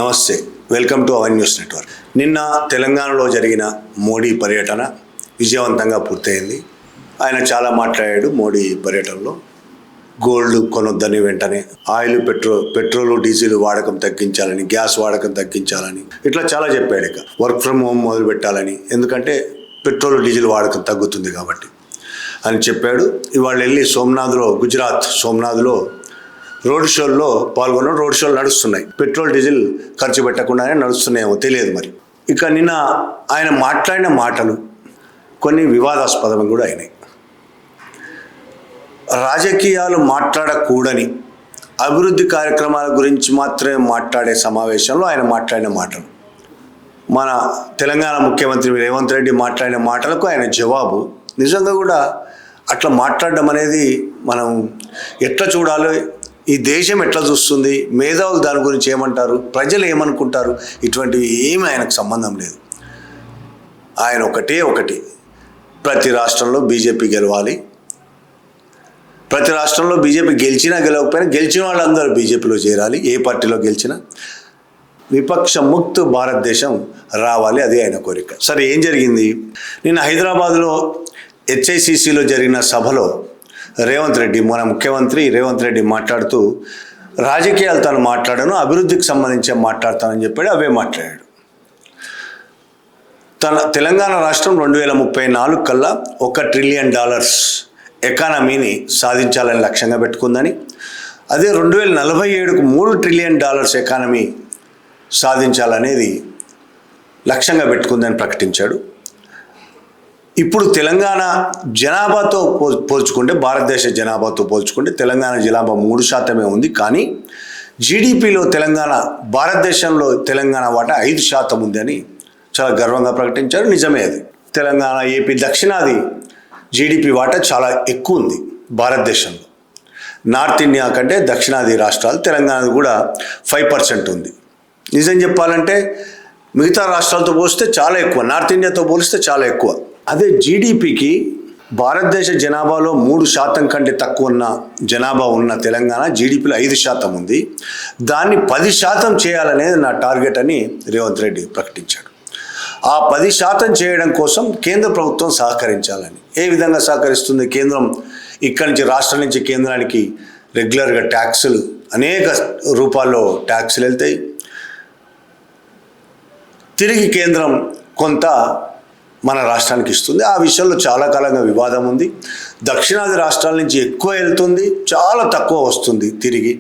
నమస్తే, welcome to our news network. నిన్న తెలంగాణలో జరిగిన మోడీ పర్యటన విజయవంతంగా పూర్తయింది. ఆయన చాలా మాట్లాడాడు మోడీ పర్యటనలో. గోల్డ్ కొనొద్దని, వెంటనే ఆయిల్, పెట్రోల్ డీజిల్ వాడకం తగ్గించాలని, గ్యాస్ వాడకం తగ్గించాలని, ఇట్లా చాలా చెప్పాడు. ఇక వర్క్ ఫ్రమ్ హోమ్ మొదలు పెట్టాలని, ఎందుకంటే పెట్రోల్ డీజిల్ వాడకం తగ్గుతుంది కాబట్టి అని చెప్పాడు. ఇవాళ వెళ్ళి గుజరాత్ సోమనాథ్లో రోడ్ షోల్లో పాల్గొన్న. రోడ్ షోలు నడుస్తున్నాయి, పెట్రోల్ డీజిల్ ఖర్చు పెట్టకుండానే నడుస్తున్నాయేమో తెలియదు మరి. ఇక నిన్న ఆయన మాట్లాడిన మాటలు కొన్ని వివాదాస్పదం కూడా అయినాయి. రాజకీయాలు మాట్లాడకూడని, అభివృద్ధి కార్యక్రమాల గురించి మాత్రమే మాట్లాడే సమావేశంలో ఆయన మాట్లాడిన మాటలు, మన తెలంగాణ ముఖ్యమంత్రి రేవంత్ రెడ్డి మాట్లాడిన మాటలకు ఆయన జవాబు, నిజంగా కూడా అట్లా మాట్లాడడం అనేది మనం ఎట్లా చూడాలో, ఈ దేశం ఎట్లా చూస్తుంది, మేధావులు దాని గురించి ఏమంటారు, ప్రజలు ఏమనుకుంటారు, ఇటువంటివి ఏమీ ఆయనకు సంబంధం లేదు. ఆయన ఒకటి ప్రతి రాష్ట్రంలో బీజేపీ గెలవాలి, ప్రతి రాష్ట్రంలో బీజేపీ గెలిచినా గెలవకపోయినా గెలిచిన వాళ్ళందరూ బీజేపీలో చేరాలి, ఏ పార్టీలో గెలిచినా విపక్ష ముక్త భారతదేశం రావాలి, అది ఆయన కోరిక. సరే, ఏం జరిగింది? నిన్న హైదరాబాద్లో హెచ్ఐసిసిలో జరిగిన సభలో మన ముఖ్యమంత్రి రేవంత్ రెడ్డి మాట్లాడుతూ, రాజకీయాలు తాను మాట్లాడను, అభివృద్ధికి సంబంధించి మాట్లాడతానని చెప్పాడు. అవే మాట్లాడాడు. తెలంగాణ రాష్ట్రం 2034 కల్లా $1 ట్రిలియన్ ఎకానమీని సాధించాలని లక్ష్యంగా పెట్టుకుందని, అదే 2047కు $3 ట్రిలియన్ ఎకానమీ సాధించాలనేది లక్ష్యంగా పెట్టుకుందని ప్రకటించాడు. ఇప్పుడు తెలంగాణ జనాభాతో పోల్చుకుంటే, భారతదేశ జనాభాతో పోల్చుకుంటే తెలంగాణ జనాభా 3% ఉంది. కానీ జీడిపిలో భారతదేశంలో తెలంగాణ వాటా 5% ఉంది అని చాలా గర్వంగా ప్రకటించారు. నిజమే అది. తెలంగాణ, ఏపీ, దక్షిణాది జీడిపి వాటా చాలా ఎక్కువ ఉంది భారతదేశంలో. నార్త్ ఇండియా కంటే దక్షిణాది రాష్ట్రాలు, తెలంగాణది కూడా 5% ఉంది. నిజం చెప్పాలంటే మిగతా రాష్ట్రాలతో పోలిస్తే చాలా ఎక్కువ, నార్త్ ఇండియాతో పోలిస్తే చాలా ఎక్కువ. అదే జీడిపికి భారతదేశ జనాభాలో 3% కంటే తక్కువ ఉన్న జనాభా ఉన్న తెలంగాణ జీడిపిలో 5% ఉంది. దాన్ని 10% చేయాలనేది నా టార్గెట్ అని రేవంత్ రెడ్డి ప్రకటించాడు. ఆ 10% చేయడం కోసం కేంద్ర ప్రభుత్వం సహకరించాలని. ఏ విధంగా సహకరిస్తుంది కేంద్రం? ఇక్కడి నుంచి, రాష్ట్రం నుంచి కేంద్రానికి రెగ్యులర్గా ట్యాక్సులు, అనేక రూపాల్లో ట్యాక్సులు వెళ్తాయి. తిరిగి కేంద్రం కొంత మన రాష్ట్రానికి ఇస్తుంది. ఆ విషయంలో చాలా కాలంగా వివాదం ఉంది. దక్షిణాది రాష్ట్రాల నుంచి ఎక్కువ వెళ్తుంది, చాలా తక్కువ వస్తుంది. తిరిగి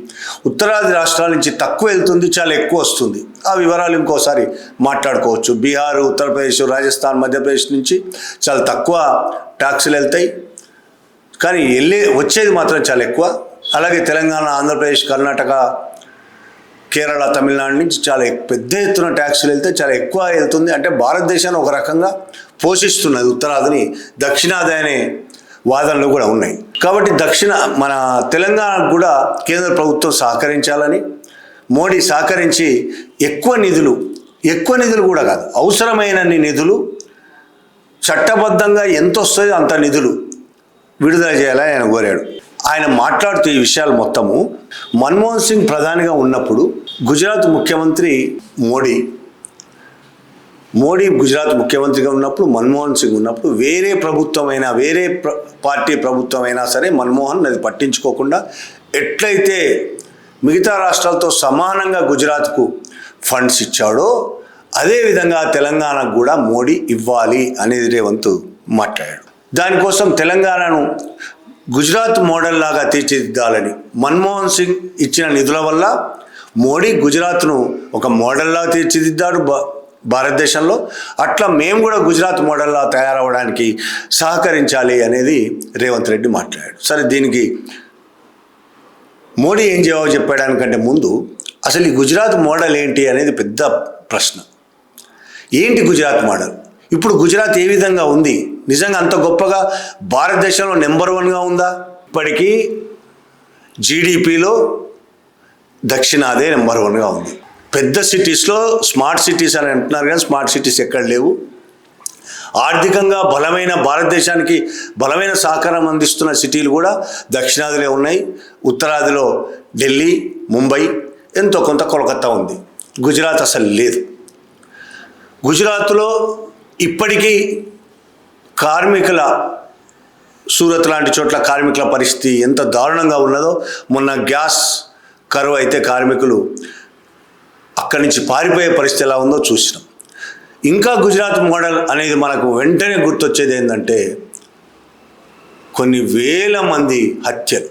ఉత్తరాది రాష్ట్రాల నుంచి తక్కువ వెళ్తుంది, చాలా ఎక్కువ వస్తుంది. ఆ వివరాలు ఇంకోసారి మాట్లాడుకోవచ్చు. బీహార్, ఉత్తరప్రదేశ్, రాజస్థాన్, మధ్యప్రదేశ్ నుంచి చాలా తక్కువ ట్యాక్సులు వెళ్తాయి, కానీ వచ్చేది మాత్రం చాలా ఎక్కువ. అలాగే తెలంగాణ, ఆంధ్రప్రదేశ్, కర్ణాటక, కేరళ, తమిళనాడు నుంచి చాలా పెద్ద ఎత్తున ట్యాక్సులు వెళ్తే చాలా ఎక్కువ వెళ్తుంది. అంటే భారతదేశాన్ని ఒక రకంగా పోషిస్తున్నది ఉత్తరాదిని, దక్షిణాది అనే వాదనలు కూడా ఉన్నాయి. కాబట్టి మన తెలంగాణకు కూడా కేంద్ర ప్రభుత్వం సహకరించాలని, మోడీ సహకరించి ఎక్కువ నిధులు కూడా కాదు, అవసరమైనన్ని నిధులు, చట్టబద్ధంగా ఎంత వస్తుందో అంత నిధులు విడుదల చేయాలని ఆయన కోరాడు. ఆయన మాట్లాడుతూ ఈ విషయాలు మొత్తము మన్మోహన్ సింగ్ ప్రధానిగా ఉన్నప్పుడు, గుజరాత్ ముఖ్యమంత్రి మోడీ గుజరాత్ ముఖ్యమంత్రిగా ఉన్నప్పుడు, మన్మోహన్ సింగ్ ఉన్నప్పుడు, వేరే పార్టీ ప్రభుత్వమైనా సరే మన్మోహన్ అది పట్టించుకోకుండా ఎట్లయితే మిగతా రాష్ట్రాలతో సమానంగా గుజరాత్కు ఫండ్స్ ఇచ్చాడో, అదేవిధంగా తెలంగాణకు కూడా మోడీ ఇవ్వాలి అనేది రేవంత్ మాట్లాడాడు. దానికోసం తెలంగాణను గుజరాత్ మోడల్ లాగా తీర్చిదిద్దాలని మన్మోహన్ సింగ్ ఇచ్చిన నిధుల వల్ల మోడీ గుజరాత్ను ఒక మోడల్లా తీర్చిదిద్దాడు భారతదేశంలో. అట్లా మేము కూడా గుజరాత్ మోడల్లా తయారవడానికి సహకరించాలి అనేది రేవంత్ రెడ్డి మాట్లాడాడు. సరే, దీనికి మోడీ ఏం జవాబు చెప్పడానికంటే ముందు అసలు ఈ గుజరాత్ మోడల్ ఏంటి అనేది పెద్ద ప్రశ్న. ఏంటి గుజరాత్ మోడల్? ఇప్పుడు గుజరాత్ ఏ విధంగా ఉంది? నిజంగా అంత గొప్పగా భారతదేశంలో నెంబర్ 1గా ఉందా? ఇప్పటికీ జీడిపిలో దక్షిణాదే నెంబర్ 1గా ఉంది. పెద్ద సిటీస్లో స్మార్ట్ సిటీస్ అని అంటున్నారు, కానీ స్మార్ట్ సిటీస్ ఎక్కడ లేవు. ఆర్థికంగా భారతదేశానికి బలమైన సహకారం అందిస్తున్న సిటీలు కూడా దక్షిణాదిలో ఉన్నాయి. ఉత్తరాదిలో ఢిల్లీ, ముంబై, ఎంతో కొంత కోల్కతా ఉంది. గుజరాత్ అసలు లేదు. గుజరాత్లో ఇప్పటికీ కార్మికుల సూరత్ లాంటి చోట్ల కార్మికుల పరిస్థితి ఎంత దారుణంగా ఉన్నదో, మొన్న గ్యాస్ కరువు అయితే కార్మికులు అక్కడి నుంచి పారిపోయే పరిస్థితి ఎలా ఉందో చూసినాం. ఇంకా గుజరాత్ మోడల్ అనేది మనకు వెంటనే గుర్తొచ్చేది ఏంటంటే కొన్ని వేల మంది హత్యలు,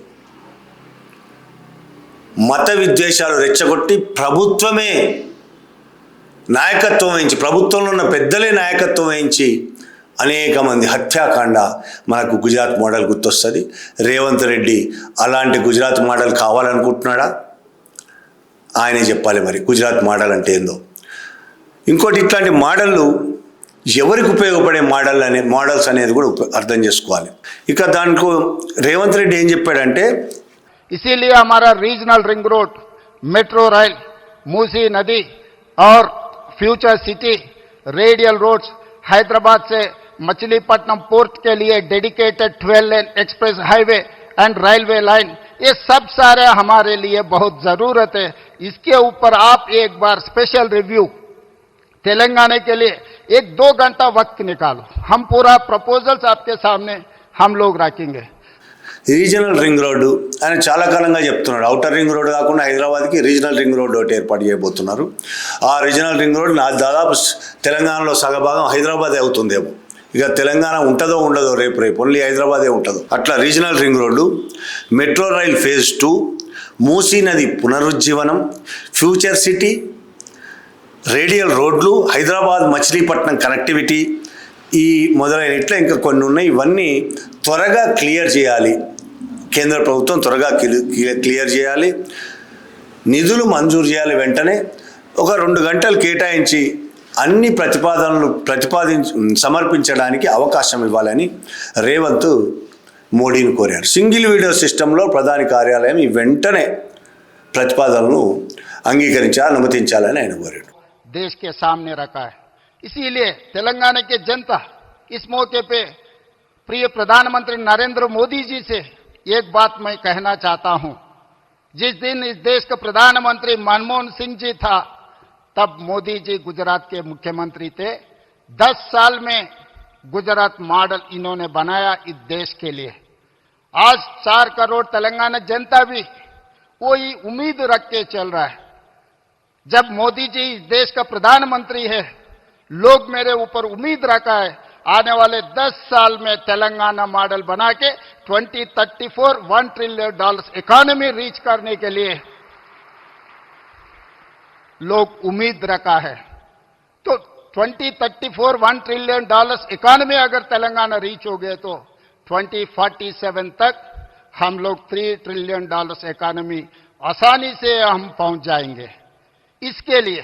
మత విద్వేషాలు రెచ్చగొట్టి ప్రభుత్వమే నాయకత్వం వహించి, ప్రభుత్వంలో ఉన్న పెద్దలే నాయకత్వం వహించి అనేక మంది హత్యాకాండ మనకు గుజరాత్ మోడల్ గుర్తొస్తుంది. రేవంత్ రెడ్డి అలాంటి గుజరాత్ మోడల్ కావాలనుకుంటున్నాడా? ఆయనే చెప్పాలి మరి గుజరాత్ మోడల్ అంటే ఏందో. ఇంకోటి, ఇట్లాంటి మోడళ్ళు ఎవరికి ఉపయోగపడే మోడల్స్ అనేది కూడా అర్థం చేసుకోవాలి. ఇక దానికి రేవంత్ రెడ్డి ఏం చెప్పాడంటే, इसीलिए हमारा regional ring road, metro rail, Musi नदी और future city, radial roads, Hyderabad से मछलीपट्टनम पोर्ट के लिए dedicated 12 lane express highway and railway line, ये सब सारे हमारे लिए बहुत ज़रूरत है. इसके ऊपर आप एक बार स्पेशल रिव्यू तेलंगाना के लिए 1-2 घंटा वक्त निकालो. हम पूरा प्रपोजल्स आपके सामने हम लोग रखेंगे. రీజనల్ రింగ్ రోడ్డు ఆయన చాలా కాలంగా చెప్తున్నాడు. ఔటర్ రింగ్ రోడ్డు కాకుండా హైదరాబాద్కి రీజనల్ రింగ్ రోడ్డు ఒకటి ఏర్పాటు చేయబోతున్నారు. ఆ రీజనల్ రింగ్ రోడ్ దాదాపు తెలంగాణలో సగభాగం హైదరాబాదే అవుతుందేమో. ఇక తెలంగాణ ఉంటుందో ఉండదో రేపు ఓన్లీ హైదరాబాదే ఉంటుందో. అట్లా regional ring road, metro rail phase 2, Musi నది పునరుజ్జీవనం, ఫ్యూచర్ సిటీ, రేడియల్ రోడ్లు, హైదరాబాద్ మచిలీపట్నం కనెక్టివిటీ, ఈ మొదలైన ఇట్లా ఇంకా కొన్ని ఉన్నాయి. ఇవన్నీ త్వరగా క్లియర్ చేయాలి. కేంద్ర ప్రభుత్వం త్వరగా క్లియర్ చేయాలి. నిధులు మంజూరు చేయాలి. వెంటనే ఒక 2 గంటలు కేటాయించి అన్ని సమర్పించడానికి అవకాశం ఇవ్వాలని రేవంత్ మోడీని కోరారు. సింగిల్ వీడియో సిస్టంలో ప్రధాని కార్యాలయం ఈ వెంటనే ప్రతిపాదనలు అనుమతించాలని ఆయన కోరాడు. देश के सामने रखा है. इसीलिए तेलंगाना के जनता इस मौके पे प्रिय प्रधानमंत्री नरेंद्र मोदी जी से एक बात मैं कहना चाहता हूं. जिस दिन इस देश का प्रधानमंत्री मनमोहन सिंह जी था, तब मोदी जी गुजरात के मुख्यमंत्री थे. 10 साल में गुजरात मॉडल इन्होंने बनाया इस देश के लिए. आज 4 करोड़ तेलंगाना जनता भी वही उम्मीद रख के चल रहा है. जब मोदी जी इस देश का प्रधानमंत्री है, लोग मेरे ऊपर उम्मीद रखा है आने वाले 10 साल में तेलंगाना मॉडल बना के 2034 $1 ट्रिलियन इकोनॉमी रीच करने के लिए लोग उम्मीद रखा है. तो 2034 $1 ट्रिलियन इकोनॉमी अगर तेलंगाना रीच हो गए तो 2047 तक हम लोग $3 ट्रिलियन इकोनॉमी आसानी से हम पहुंच जाएंगे. इसके लिए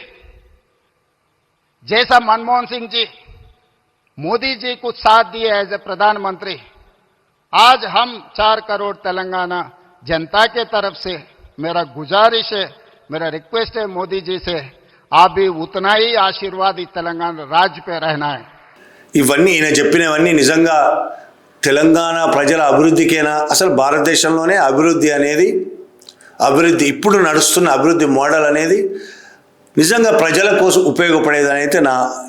जैसा मनमोहन सिंह जी मोदी जी को साथ दिए एज ए प्रधानमंत्री, आज हम 4 करोड़ तेलंगाना जनता के तरफ से मेरा गुजारिश है, मेरा रिक्वेस्ट है मोदी जी से, आप भी उतना ही आशीर्वाद इस तेलंगाना राज्य पे रहना है. ఇవన్నీ ఈయన చెప్పినవన్నీ నిజంగా తెలంగాణ ప్రజల అభివృద్ధికేనా? అసలు భారతదేశంలోనే అభివృద్ధి ఇప్పుడు నడుస్తున్న అభివృద్ధి మోడల్ అనేది నిజంగా ప్రజల కోసం ఉపయోగపడేదని అయితే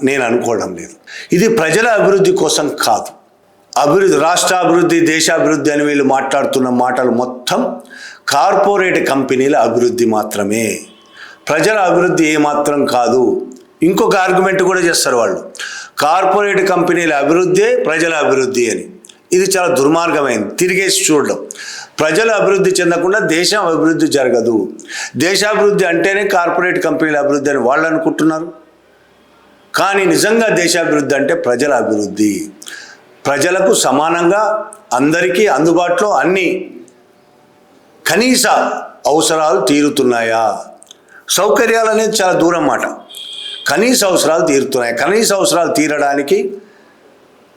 నేను అనుకోవడం లేదు. ఇది ప్రజల అభివృద్ధి కోసం కాదు. రాష్ట్ర అభివృద్ధి, దేశాభివృద్ధి అని వీళ్ళు మాట్లాడుతున్న మాటలు మొత్తం కార్పొరేట్ కంపెనీల అభివృద్ధి మాత్రమే. ప్రజల అభివృద్ధి ఏమాత్రం కాదు. ఇంకొక ఆర్గ్యుమెంట్ కూడా చేస్తారు వాళ్ళు, కార్పొరేట్ కంపెనీల అభివృద్ధే ప్రజల అభివృద్ధి అని. ఇది చాలా దుర్మార్గమైంది. తిరిగేసి చూడడం. ప్రజల అభివృద్ధి చెందకుండా దేశం అభివృద్ధి జరగదు. దేశాభివృద్ధి అంటేనే కార్పొరేట్ కంపెనీల అభివృద్ధి అని వాళ్ళు అనుకుంటున్నారు. కానీ నిజంగా దేశాభివృద్ధి అంటే ప్రజల అభివృద్ధి. ప్రజలకు సమానంగా అందరికీ అందుబాటులో అన్ని కనీస అవసరాలు తీరుతున్నాయా? సౌకర్యాలు అనేది చాలా దూరం మాట. కనీస అవసరాలు తీరుతున్నాయి. కనీస అవసరాలు తీరడానికి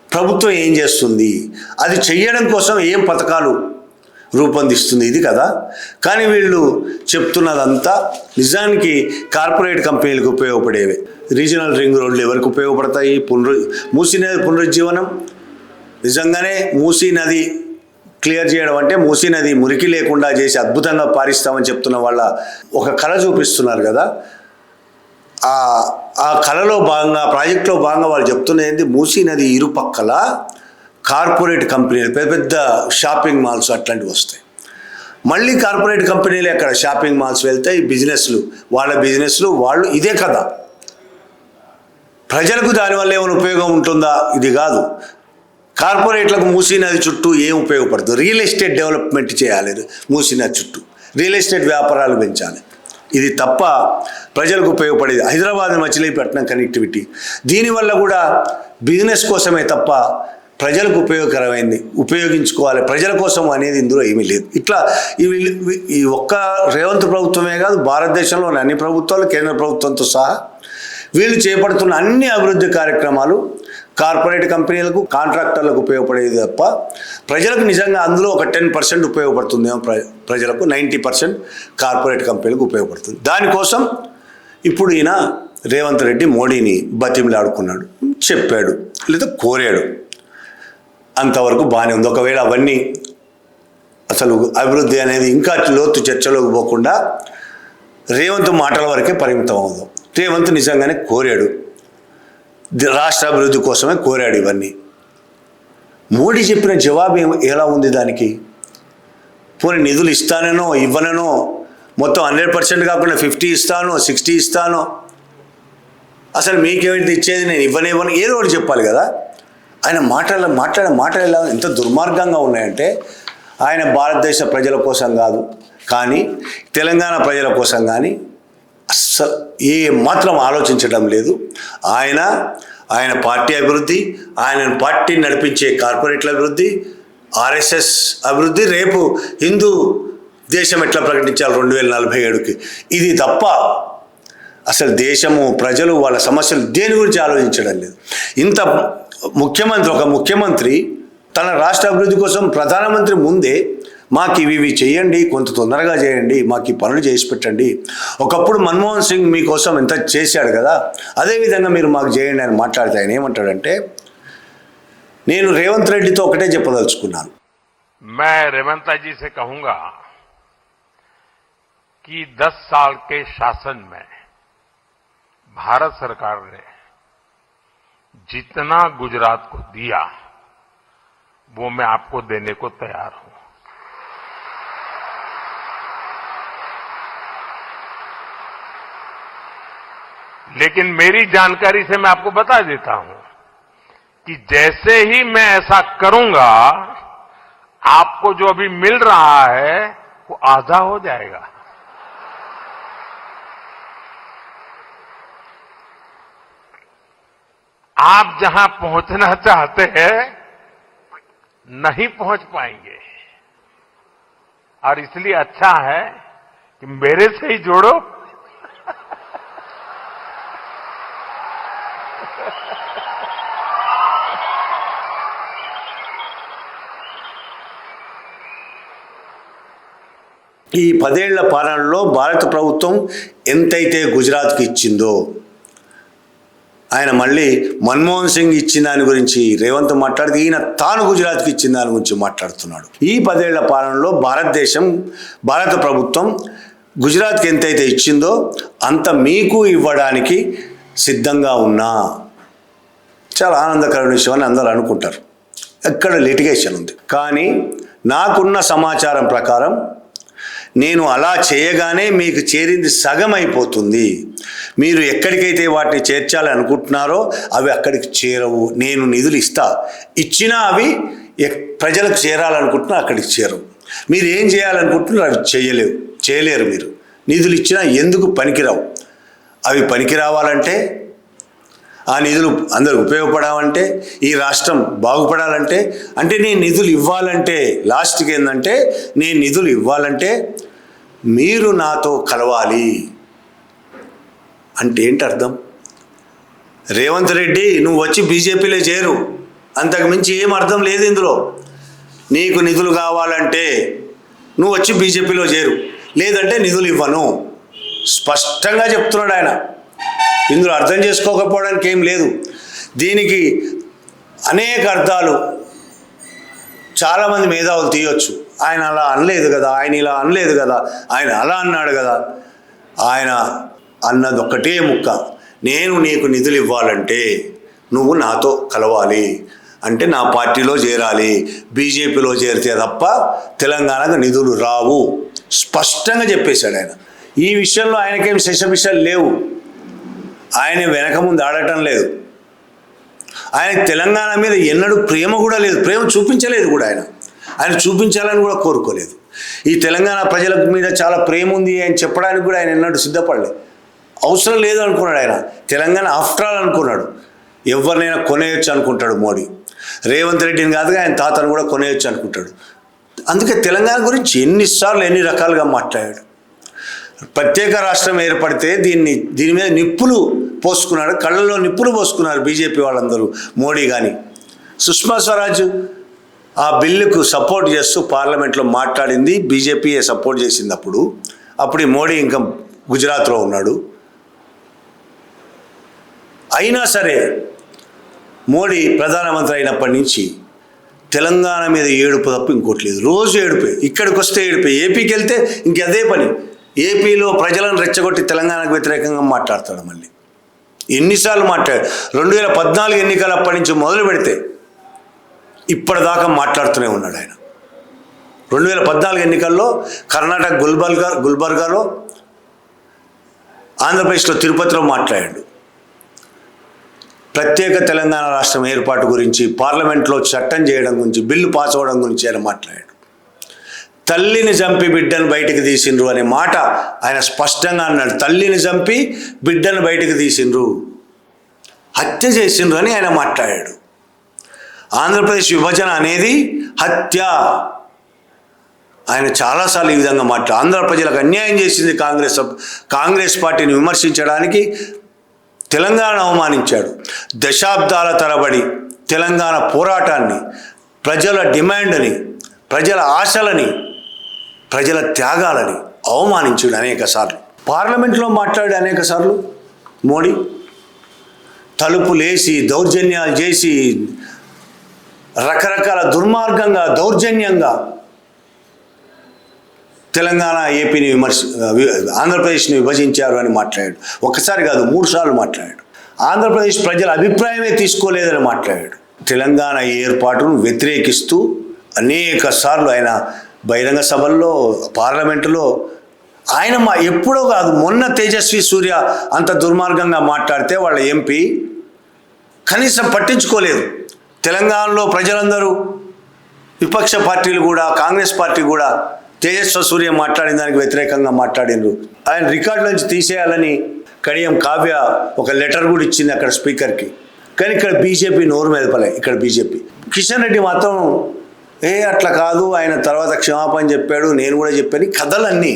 ప్రభుత్వం ఏం చేస్తుంది? అది చెయ్యడం కోసం ఏం పథకాలు రూపొందిస్తుంది? ఇది కదా. కానీ వీళ్ళు చెప్తున్నదంతా నిజానికి కార్పొరేట్ కంపెనీలకు ఉపయోగపడేవి. రీజనల్ రింగ్ రోడ్లు ఎవరికి ఉపయోగపడతాయి? మూసీ నది పునరుజ్జీవనం. నిజంగానే మూసీ నది క్లియర్ చేయడం అంటే మూసీ నది మురికి లేకుండా చేసి అద్భుతంగా పారిస్తామని చెప్తున్న వాళ్ళ ఒక కళ చూపిస్తున్నారు కదా. ఆ ఆ కళలో భాగంగా ప్రాజెక్టులో భాగంగా వాళ్ళు చెప్తున్నది మూసీ నది ఇరుపక్కల కార్పొరేట్ కంపెనీలు పెద్ద పెద్ద షాపింగ్ మాల్స్ అట్లాంటివి వస్తాయి. మళ్ళీ కార్పొరేట్ కంపెనీలు అక్కడ షాపింగ్ మాల్స్ వెళ్తాయి, బిజినెస్లు వాళ్ళ బిజినెస్లు వాళ్ళు. ఇదే కదా ప్రజలకు దానివల్ల ఏమైనా ఉపయోగం ఉంటుందా? ఇది కాదు. కార్పొరేట్లకు మూసీ నది చుట్టూ ఏం ఉపయోగపడుతుంది? రియల్ ఎస్టేట్ డెవలప్మెంట్ చేయాలి, మూసీ నది చుట్టూ రియల్ ఎస్టేట్ వ్యాపారాలు పెంచాలి. ఇది తప్ప ప్రజలకు ఉపయోగపడేది హైదరాబాద్ మచిలీపట్నం కనెక్టివిటీ. దీనివల్ల కూడా బిజినెస్ కోసమే తప్ప ప్రజలకు ఉపయోగకరమైంది ఉపయోగించుకోవాలి, ప్రజల కోసం అనేది ఇందులో ఏమీ లేదు. ఇట్లా ఈ ఒక్క రేవంత్ ప్రభుత్వమే కాదు, భారతదేశంలోని అన్ని ప్రభుత్వాలు, కేంద్ర ప్రభుత్వంతో సహా వీళ్ళు చేపడుతున్న అన్ని అభివృద్ధి కార్యక్రమాలు కార్పొరేట్ కంపెనీలకు, కాంట్రాక్టర్లకు ఉపయోగపడేది తప్ప ప్రజలకు నిజంగా అందులో ఒక 10% ఉపయోగపడుతుందేమో. ప్రజలకు 90% కార్పొరేట్ కంపెనీలకు ఉపయోగపడుతుంది. దానికోసం ఇప్పుడు ఈయన రేవంత్ రెడ్డి మోడీని బతిమిలాడుకున్నాడు, చెప్పాడు లేదా కోరాడు. అంతవరకు బాగానే ఉంది. ఒకవేళ అవన్నీ అసలు అభివృద్ధి అనేది ఇంకా లోతు చర్చలోకి పోకుండా రేవంత్ మాటల వరకే పరిమితం అవుదాం. రేవంత్ నిజంగానే కోరాడు, రాష్ట్ర అభివృద్ధి కోసమే కోరాడు ఇవన్నీ. మోడీ చెప్పిన జవాబు ఎలా ఉంది దానికి? పోనీ నిధులు ఇస్తానో ఇవ్వనో, మొత్తం 100% కాకుండా 50 ఇస్తాను, 60 ఇస్తాను, అసలు మీకేమిటి ఇచ్చేది, నేను ఇవ్వను, ఏదో ఒకటి చెప్పాలి కదా. ఆయన మాట్లాడే మాటలు ఎలా ఎంత దుర్మార్గంగా ఉన్నాయంటే, ఆయన భారతదేశ ప్రజల కోసం కాదు కానీ తెలంగాణ ప్రజల కోసం కానీ అస్సలు ఏ మాత్రం ఆలోచించడం లేదు. ఆయన పార్టీ అభివృద్ధి, ఆయన పార్టీని నడిపించే కార్పొరేట్ల అభివృద్ధి, ఆర్ఎస్ఎస్ అభివృద్ధి, రేపు హిందూ దేశం ఎట్లా ప్రకటించాలి 2047కి, ఇది తప్ప అసలు దేశము ప్రజలు వాళ్ళ సమస్యలు దేని గురించి ఆలోచించడం లేదు. ఒక ముఖ్యమంత్రి తన రాష్ట్ర అభివృద్ధి కోసం ప్రధానమంత్రి ముందే మాకు ఇవి చేయండి, కొంత తొందరగా చేయండి, మాకు ఈ పనులు చేసి పెట్టండి, ఒకప్పుడు మన్మోహన్ సింగ్ మీకోసం ఎంత చేశాడు కదా, అదేవిధంగా మీరు మాకు చేయండి అని మాట్లాడితే ఆయన ఏమంటాడంటే, నేను రేవంత్ రెడ్డితో ఒకటే చెప్పదలుచుకున్నాను. मैं रेवंता जी से कहूंगा कि 10 साल के शासन में भारत सरकार ने जितना गुजरात को दिया वो मैं आपको देने को तैयार हूं. लेकिन मेरी जानकारी से मैं आपको बता देता हूं कि जैसे ही मैं ऐसा करूंगा आपको जो अभी मिल रहा है वो आधा हो जाएगा. आप जहां पहुंचना चाहते हैं नहीं पहुंच पाएंगे, और इसलिए अच्छा है कि मेरे से ही जोड़ो. ఈ 10 ఏళ్ల పాలనలో భారత ప్రభుత్వం ఎంతైతే గుజరాత్కి ఇచ్చిందో, ఆయన మళ్ళీ మన్మోహన్ సింగ్ ఇచ్చిన దాని గురించి రేవంత్ మాట్లాడితే ఈయన తాను గుజరాత్కి ఇచ్చిన దాని గురించి మాట్లాడుతున్నాడు. ఈ 10 ఏళ్ల పాలనలో భారత ప్రభుత్వం గుజరాత్కి ఎంతైతే ఇచ్చిందో అంత మీకు ఇవ్వడానికి సిద్ధంగా ఉన్నా. చాలా ఆనందకరమైన విషయం అని అందరూ అనుకుంటారు. ఎక్కడ లిటిగేషన్ ఉంది. కానీ నాకున్న సమాచారం ప్రకారం నేను అలా చేయగానే మీకు చేరింది సగం అయిపోతుంది. మీరు ఎక్కడికైతే వాటిని చేర్చాలి అనుకుంటున్నారో అవి అక్కడికి చేరవు. నేను నిధులు ఇచ్చినా అవి ప్రజలకు చేరాలనుకుంటున్నా అక్కడికి చేరవు. మీరు ఏం చేయాలనుకుంటున్నారు అవి చేయలేరు. మీరు నిధులు ఇచ్చినా ఎందుకు పనికిరావు. అవి పనికి రావాలంటే, ఆ నిధులు అందరికి ఉపయోగపడాలంటే, ఈ రాష్ట్రం బాగుపడాలంటే, అంటే నేను నిధులు ఇవ్వాలంటే, లాస్ట్కి ఏంటంటే నేను నిధులు ఇవ్వాలంటే మీరు నాతో కలవాలి. అంటే ఏంటి అర్థం? రేవంత్ రెడ్డి నువ్వు వచ్చి బీజేపీలో చేరు, అంతకు మించి ఏం అర్థం లేదు ఇందులో. నీకు నిధులు కావాలంటే నువ్వు వచ్చి బీజేపీలో చేరు, లేదంటే నిధులు ఇవ్వను. స్పష్టంగా చెప్తున్నాడు ఆయన. ఇందులో అర్థం చేసుకోకపోవడానికి ఏం లేదు. దీనికి అనేక అర్థాలు చాలామంది మేధావులు తీయొచ్చు. ఆయన అలా అనలేదు కదా, ఆయన ఇలా అనలేదు కదా, ఆయన అలా అన్నాడు కదా, ఆయన అన్నది ఒక్కటే ముక్క, నేను నీకు నిధులు ఇవ్వాలంటే నువ్వు నాతో కలవాలి, అంటే నా పార్టీలో చేరాలి, బీజేపీలో చేరితే తప్ప తెలంగాణకు నిధులు రావు స్పష్టంగా చెప్పేశాడు ఆయన. ఈ విషయంలో ఆయనకేం శశబిషాలు లేవు, ఆయన వెనక ముందు ఆడటం లేదు, ఆయన తెలంగాణ మీద ఎన్నడూ ప్రేమ కూడా లేదు, ప్రేమ చూపించలేదు కూడా ఆయన చూపించాలని కూడా కోరుకోలేదు. ఈ తెలంగాణ ప్రజల మీద చాలా ప్రేమ ఉంది అని చెప్పడానికి కూడా ఆయన ఎన్నడూ సిద్ధపడలేదు, అవసరం లేదు అనుకున్నాడు ఆయన. తెలంగాణ ఆఫ్టర్ ఆల్ అనుకున్నాడు, ఎవరినైనా కొనేయచ్చు అనుకుంటాడు మోడీ. రేవంత్ రెడ్డిని కాదుగా ఆయన తాతను కూడా కొనేయచ్చు అనుకుంటాడు. అందుకే తెలంగాణ గురించి ఎన్నిసార్లు ఎన్ని రకాలుగా మాట్లాడాడు. ప్రత్యేక రాష్ట్రం ఏర్పడితే దీని మీద నిప్పులు పోసుకున్నాడు, కళ్ళల్లో నిప్పులు పోసుకున్నారు బీజేపీ వాళ్ళందరూ, మోడీ కానీ. సుష్మా స్వరాజ్ ఆ బిల్లుకు సపోర్ట్ చేస్తూ పార్లమెంట్లో మాట్లాడింది, బీజేపీయే సపోర్ట్ చేసింది. అప్పుడు ఈ మోడీ ఇంకా గుజరాత్లో ఉన్నాడు. అయినా సరే మోడీ ప్రధానమంత్రి అయినప్పటి నుంచి తెలంగాణ మీద ఏడుపు తప్ప ఇంకోటి లేదు, రోజు ఏడుపే. ఇక్కడికి వస్తే ఏడుపే, ఏపీకి వెళ్తే ఇంకదే పని, ఏపీలో ప్రజలను రెచ్చగొట్టి తెలంగాణకు వ్యతిరేకంగా మాట్లాడతాడు. మళ్ళీ ఎన్నిసార్లు మాట్లాడాడు, 2014 ఎన్నికలు అప్పటి నుంచి మొదలు పెడితే ఇప్పటిదాకా మాట్లాడుతూనే ఉన్నాడు ఆయన. 2014 ఎన్నికల్లో కర్ణాటక గుల్బర్గాలో, ఆంధ్రప్రదేశ్లో తిరుపతిలో మాట్లాడాడు. ప్రత్యేక తెలంగాణ రాష్ట్రం ఏర్పాటు గురించి, పార్లమెంట్లో చట్టం చేయడం గురించి, బిల్లు పాస్ అవ్వడం గురించి ఆయన మాట్లాడాడు. తల్లిని చంపి బిడ్డను బయటకు తీసిండ్రు అనే మాట ఆయన స్పష్టంగా అన్నాడు. తల్లిని చంపి బిడ్డను బయటకు తీసిండ్రు, హత్య చేసిండ్రు అని ఆయన మాట్లాడాడు. ఆంధ్రప్రదేశ్ విభజన అనేది హత్య, ఆయన చాలాసార్లు ఈ విధంగా ఆంధ్ర ప్రజలకు అన్యాయం చేసింది కాంగ్రెస్ పార్టీని విమర్శించడానికి తెలంగాణ అవమానించాడు. దశాబ్దాల తరబడి తెలంగాణ పోరాటాన్ని, ప్రజల డిమాండ్ని, ప్రజల ఆశలని, ప్రజల త్యాగాలని అవమానించాడు అనేక సార్లు. పార్లమెంట్లో మాట్లాడి అనేక సార్లు మోడీ తలుపులేసి దౌర్జన్యాలు చేసి రకరకాల దుర్మార్గంగా దౌర్జన్యంగా తెలంగాణ ఏపీని ఆంధ్రప్రదేశ్ని విభజించారు అని మాట్లాడాడు. ఒకసారి కాదు, 3 సార్లు మాట్లాడాడు. ఆంధ్రప్రదేశ్ ప్రజల అభిప్రాయమే తీసుకోలేదని మాట్లాడాడు. తెలంగాణ ఏర్పాటును వ్యతిరేకిస్తూ అనేక సార్లు ఆయన బహిరంగ సభల్లో, పార్లమెంటులో ఆయన ఎప్పుడో కాదు, మొన్న తేజస్వి సూర్య అంత దుర్మార్గంగా మాట్లాడితే వాళ్ళ ఎంపీ కనీసం పట్టించుకోలేదు. తెలంగాణలో ప్రజలందరూ, విపక్ష పార్టీలు కూడా, కాంగ్రెస్ పార్టీ కూడా తేజస్వి సూర్య మాట్లాడిన దానికి వ్యతిరేకంగా మాట్లాడినారు. ఆయన రికార్డు నుంచి తీసేయాలని కడియం కావ్య ఒక లెటర్ కూడా ఇచ్చింది అక్కడ స్పీకర్కి. కానీ ఇక్కడ బీజేపీ నోరు మెదపలే. ఇక్కడ బీజేపీ కిషన్ రెడ్డి మాత్రం అట్లా కాదు, ఆయన తర్వాత క్షమాపణ చెప్పాడు, నేను కూడా చెప్పాను, కథలన్నీ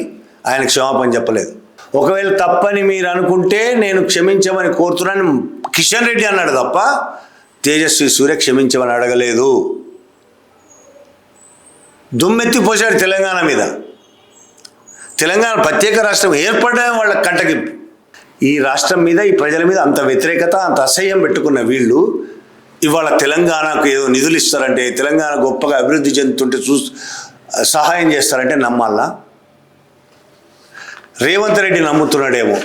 ఆయన క్షమాపణ చెప్పలేదు. ఒకవేళ తప్పని మీరు అనుకుంటే నేను క్షమించమని కోరుతున్నాను కిషన్ రెడ్డి అన్నాడు తప్ప తేజస్వి సూర్య క్షమించమని అడగలేదు. దుమ్మెత్తి పోశాడు తెలంగాణ మీద. తెలంగాణ ప్రత్యేక రాష్ట్రం ఏర్పడడం వాళ్ళ కంటగింపు. ఈ రాష్ట్రం మీద, ఈ ప్రజల మీద అంత వ్యతిరేకత, అంత అసహ్యం పెట్టుకున్న వీళ్ళు ఇవాళ తెలంగాణకు ఏదో నిధులు ఇస్తారంటే, తెలంగాణ గొప్పగా అభివృద్ధి చెందుతుంటే సహాయం చేస్తారంటే నమ్మాలా? రేవంత్ రెడ్డి నమ్ముతున్నాడేమో,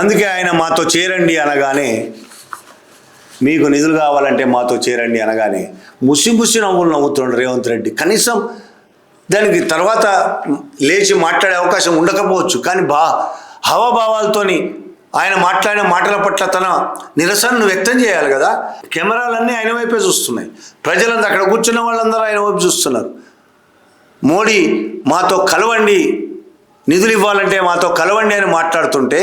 అందుకే ఆయన మాతో చేరండి అనగానే, మీకు నిధులు కావాలంటే మాతో చేరండి అనగానే ముసి నవ్వులు నవ్వుతున్నాడు రేవంత్ రెడ్డి. కనీసం దానికి తర్వాత లేచి మాట్లాడే అవకాశం ఉండకపోవచ్చు, కానీ హావభావాలతోని ఆయన మాట్లాడిన మాటల పట్ల తన నిరసనను వ్యక్తం చేయాలి కదా. కెమెరాలన్నీ ఆయన వైపే చూస్తున్నాయి, ప్రజలంతా అక్కడ కూర్చున్న వాళ్ళందరూ ఆయన వైపు చూస్తున్నారు. మోడీ మాతో కలవండి, నిధులు ఇవ్వాలంటే మాతో కలవండి అని మాట్లాడుతుంటే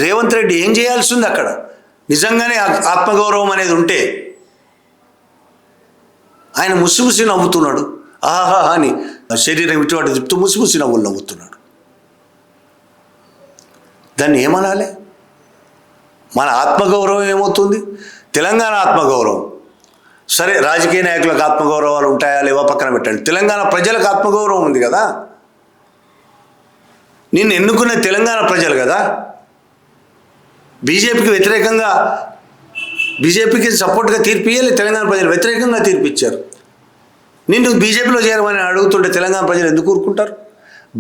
రేవంత్ రెడ్డి ఏం చేయాల్సి ఉంది? అక్కడ నిజంగానే ఆత్మగౌరవం అనేది ఉంటే ఆయన ముసి నవ్వుతున్నాడు, ఆహా అని శరీరం ఇటువంటి చెప్తూ ముసి నవ్వులు నవ్వుతున్నాడు. దాన్ని ఏమనాలి? మన ఆత్మగౌరవం ఏమవుతుంది? తెలంగాణ ఆత్మగౌరవం సరే, రాజకీయ నాయకులకు ఆత్మగౌరవాలు ఉంటాయా లేవో పక్కన పెట్టండి, తెలంగాణ ప్రజలకు ఆత్మగౌరవం ఉంది కదా. నిన్ను ఎన్నుకునే తెలంగాణ ప్రజలు కదా. బీజేపీకి వ్యతిరేకంగా, బీజేపీకి సపోర్ట్గా తీర్పు ఇవ్వాలి, తెలంగాణ ప్రజలు వ్యతిరేకంగా తీర్పు ఇచ్చారు. నిన్ను బీజేపీలో చేరమని అడుగుతుంటే తెలంగాణ ప్రజలు ఎందుకు ఊరుకుంటారు?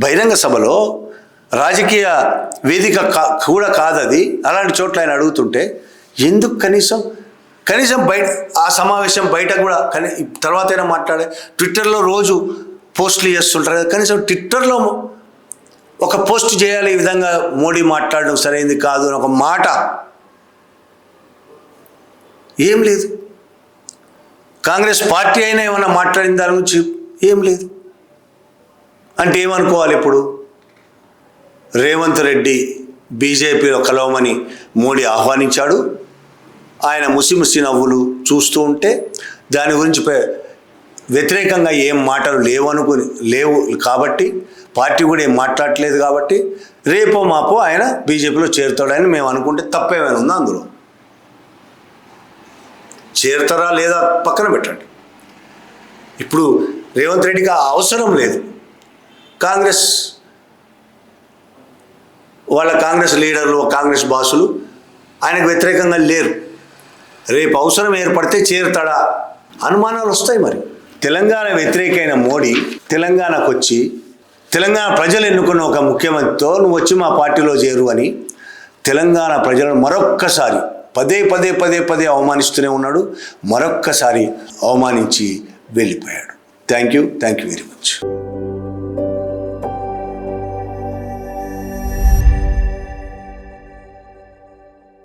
బహిరంగ సభలో రాజకీయ వేదిక కూడా కాదది. అలాంటి చోట్ల ఆయన అడుగుతుంటే ఎందుకు కనీసం బయట ఆ సమావేశం బయట కూడా తర్వాత అయినా మాట్లాడే, ట్విట్టర్లో రోజు పోస్టులు చేస్తుంటారు కదా, కనీసం ట్విట్టర్లో ఒక పోస్ట్ చేయాలి, ఈ విధంగా మోడీ మాట్లాడడం సరైంది కాదు అని ఒక మాట ఏం లేదు. కాంగ్రెస్ పార్టీ అయినా ఏమన్నా మాట్లాడిన దాని గురించి ఏం లేదు. అంటే ఏమనుకోవాలి ఇప్పుడు? రేవంత్ రెడ్డి బీజేపీలో కలవమని మోడీ ఆహ్వానించాడు. ఆయన ముసిముసి నవ్వులు చూస్తూ ఉంటే దాని గురించి వ్యతిరేకంగా ఏం మాటలు లేవు కాబట్టి, పార్టీ కూడా ఏం మాట్లాడట్లేదు కాబట్టి రేపో మాపో ఆయన బీజేపీలో చేరుతాడని మేము అనుకుంటే తప్పేమైనా ఉందా? అందులో చేరుతారా లేదా పక్కన పెట్టండి. ఇప్పుడు రేవంత్ రెడ్డికి ఆ అవసరం లేదు. కాంగ్రెస్ లీడర్లు, కాంగ్రెస్ బాసులు ఆయనకు వ్యతిరేకంగా లేరు. రేపు అవసరం ఏర్పడితే చేరుతాడా? అనుమానాలు వస్తాయి. మరి తెలంగాణ వ్యతిరేకమైన మోడీ తెలంగాణకు వచ్చి తెలంగాణ ప్రజలు ఎన్నుకున్న ఒక ముఖ్యమంత్రితో నువ్వు వచ్చి మా పార్టీలో చేరు అని తెలంగాణ ప్రజలను మరొక్కసారి పదే అవమానిస్తూనే ఉన్నాడు. మరొక్కసారి అవమానించి వెళ్ళిపోయాడు. Thank you very much.